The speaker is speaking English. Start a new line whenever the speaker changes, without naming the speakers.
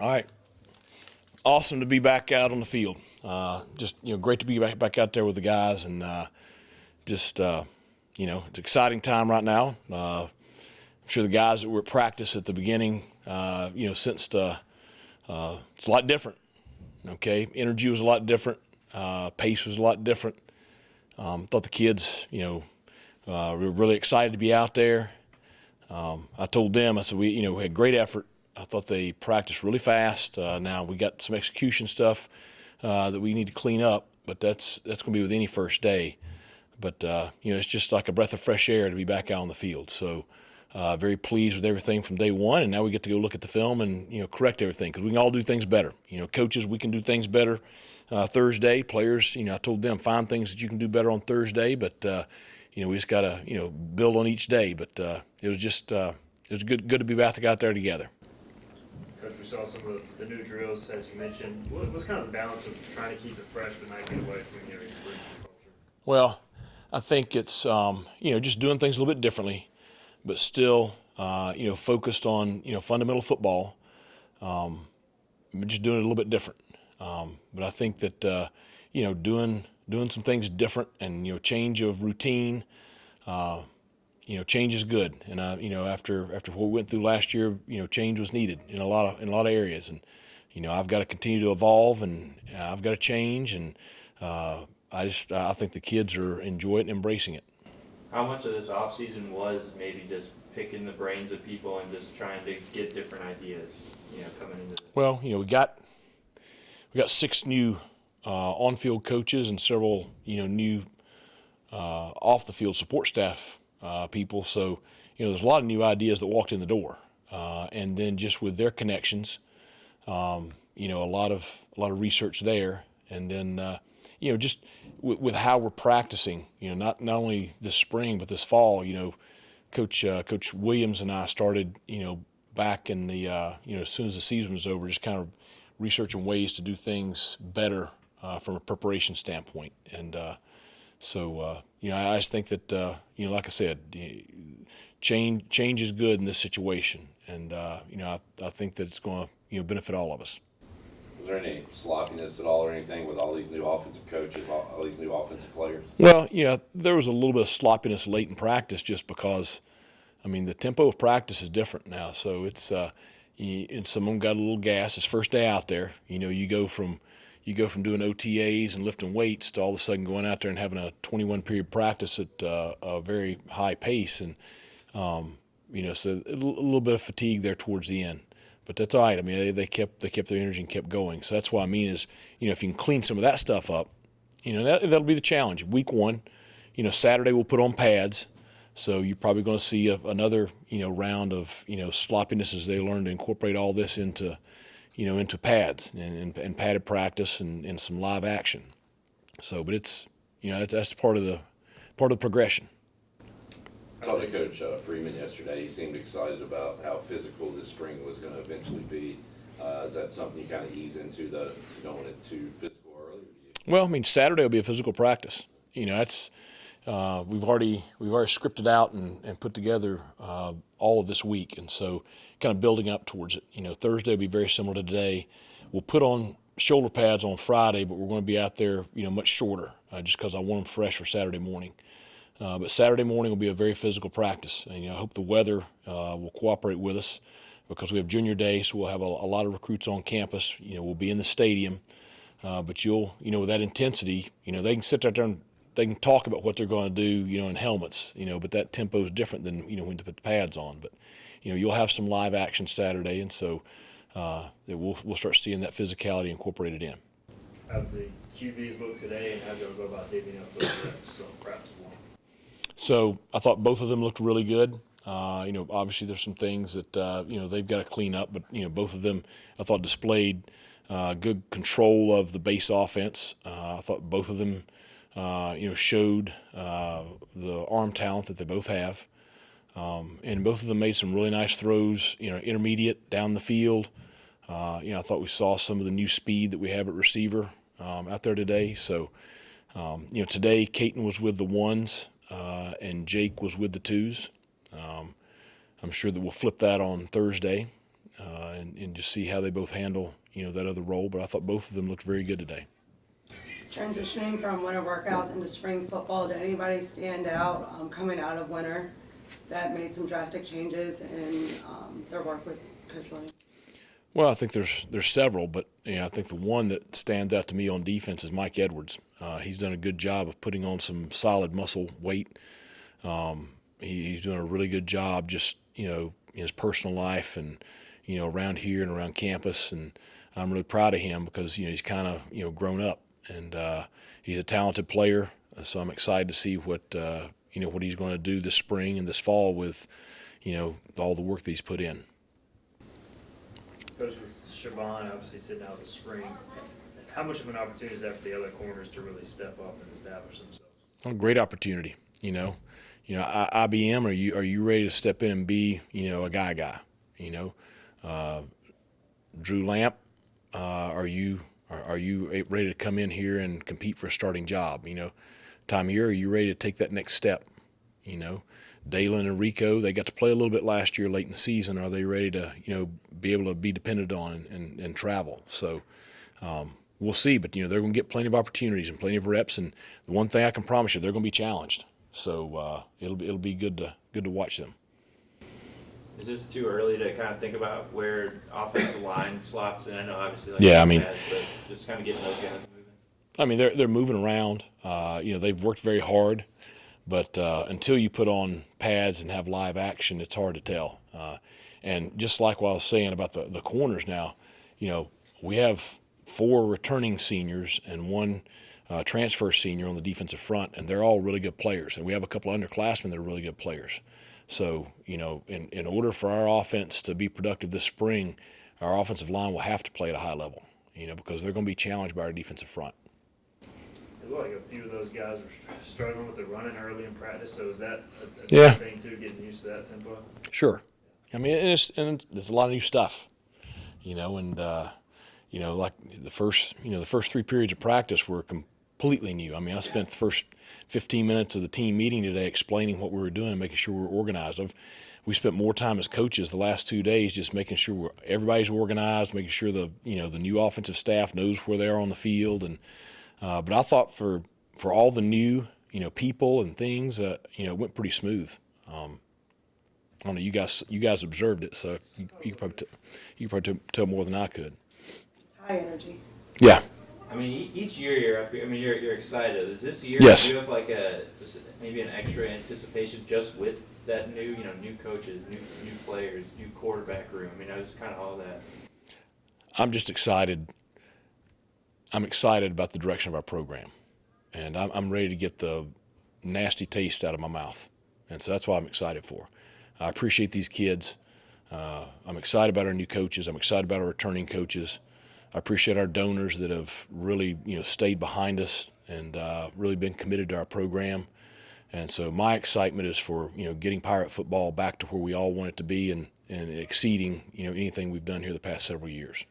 All right. Awesome to be back out on the field. Just great to be back out there with the guys, and it's an exciting time right now. I'm sure the guys that were at practice at the beginning, sensed it's a lot different. Okay, energy was a lot different. Pace was a lot different. Thought the kids, were really excited to be out there. I told them, I said, we had great effort. I thought they practiced really fast. Now we got some execution stuff that we need to clean up, but that's going to be with any first day. But it's just like a breath of fresh air to be back out on the field. So very pleased with everything from day one, and now we get to go look at the film and correct everything, because we can all do things better. Coaches, we can do things better Thursday. Players, I told them, find things that you can do better on Thursday, but we just got to build on each day. But it was good to be back out there together.
Coach, we saw some of the new drills, as you mentioned. What's kind of the balance of trying to keep it fresh but not get away from your roots and culture?
Well, I think it's just doing things a little bit differently, but still focused on fundamental football. Just doing it a little bit different. But I think that doing some things different and change of routine. Change is good, and after what we went through last year, change was needed in a lot of areas, and I've got to continue to evolve, and I've got to change, and I think the kids are enjoying it and embracing it.
How much of this off season was maybe just picking the brains of people and just trying to get different ideas, coming into this?
Well, we got 6 new on-field coaches and several new off-the-field support staff people. So, there's a lot of new ideas that walked in the door, and then just with their connections, a lot of research there, and then just with how we're practicing. Not only this spring but this fall. Coach Williams and I started back in the as soon as the season was over, just kind of researching ways to do things better from a preparation standpoint, and. I just think that, like I said, change is good in this situation. And, I think that it's going to, benefit all of us.
Was there any sloppiness at all or anything with all these new offensive coaches, all these new offensive players?
Well, there was a little bit of sloppiness late in practice just because, the tempo of practice is different now. So it's, and some of them got a little gas. It's first day out there. You go from doing OTAs and lifting weights to all of a sudden going out there and having a 21-period practice at a very high pace, and so a little bit of fatigue there towards the end. But that's all right. They kept their energy and kept going. So that's what I mean is, if you can clean some of that stuff up, that'll be the challenge. Week 1, Saturday we'll put on pads, so you're probably going to see another round of sloppiness as they learn to incorporate all this into pads and padded practice and some live action. So, but it's, that's part of the progression.
I talked to Coach Freeman yesterday. He seemed excited about how physical this spring was going to eventually be. Is that something you kind of ease into, that you don't want it too physical early?
Well, Saturday will be a physical practice. That's we've already scripted out and put together all of this week, and so kind of building up towards it. Thursday will be very similar to today. We'll put on shoulder pads on Friday, but we're going to be out there, much shorter, just because I want them fresh for Saturday morning. But Saturday morning will be a very physical practice, and I hope the weather will cooperate with us, because we have junior day, so we'll have a lot of recruits on campus. We'll be in the stadium, but with that intensity, they can sit out there and they can talk about what they're going to do, in helmets, but that tempo is different than, when they put the pads on. But, you'll have some live action Saturday, and so we'll start seeing that physicality incorporated in.
How did the QBs look today, and how do you go about divvying up those reps on practice one?
So I thought both of them looked really good. Obviously there's some things that, they've got to clean up, but, both of them I thought displayed good control of the base offense. I thought both of them showed the arm talent that they both have. And both of them made some really nice throws, intermediate down the field. I thought we saw some of the new speed that we have at receiver out there today. So, today Caton was with the 1s and Jake was with the 2s. I'm sure that we'll flip that on Thursday. and just see how they both handle, that other role. But I thought both of them looked very good today.
Transitioning from winter workouts into spring football, did anybody stand out coming out of winter that made some drastic changes in their work with Coach Williams?
Well, I think there's several, but I think the one that stands out to me on defense is Mike Edwards. He's done a good job of putting on some solid muscle weight. He's doing a really good job just in his personal life and around here and around campus, and I'm really proud of him because he's kind of grown up, and he's a talented player. So I'm excited to see what what he's going to do this spring and this fall with all the work that he's put in.
Coach, with Siobhan obviously sitting out this spring, how much of an opportunity is that for the other corners to really step up and establish themselves?
A great opportunity. IBM, are you ready to step in and be a guy? Drew Lamp, are you ready to come in here and compete for a starting job? Tymier, are you ready to take that next step? Dalen and Rico, they got to play a little bit last year late in the season. Are they ready to be able to be depended on and travel? So we'll see, but they're going to get plenty of opportunities and plenty of reps. And the one thing I can promise you, they're going to be challenged. So it'll be good to watch them.
Is this too early to kind of think about where offensive line slots in? I know obviously but just kind of getting those guys moving.
I mean, they're moving around. They've worked very hard, but until you put on pads and have live action, it's hard to tell. And just like what I was saying about the corners now, we have 4 returning seniors and 1 transfer senior on the defensive front, and they're all really good players. And we have a couple of underclassmen that are really good players. So, in order for our offense to be productive this spring, our offensive line will have to play at a high level, because they're going to be challenged by our defensive front.
It looked like a few of those guys were struggling with the running early in practice, so is that a
Yeah.
good thing too, getting used to that tempo?
Sure. I mean, and there's a lot of new stuff, like the first 3 periods of practice were completely new. I mean, I spent the first 15 minutes of the team meeting today explaining what we were doing and making sure we were organized. We spent more time as coaches the last 2 days just making sure everybody's organized, making sure the new offensive staff knows where they are on the field. And but I thought for all the new people and things, it went pretty smooth. I don't know. You guys observed it, so you could probably tell more than I could.
It's high energy.
Yeah.
I mean, each year you're up here. I mean, you're excited. Is this year
Yes.
you have like maybe an extra anticipation just with that new coaches, new players, new quarterback room? I mean, I was kind of all that.
I'm just excited. I'm excited about the direction of our program, and I'm ready to get the nasty taste out of my mouth, and so that's what I'm excited for. I appreciate these kids. I'm excited about our new coaches. I'm excited about our returning coaches. I appreciate our donors that have really stayed behind us and really been committed to our program. And so my excitement is for getting Pirate football back to where we all want it to be and exceeding anything we've done here the past several years.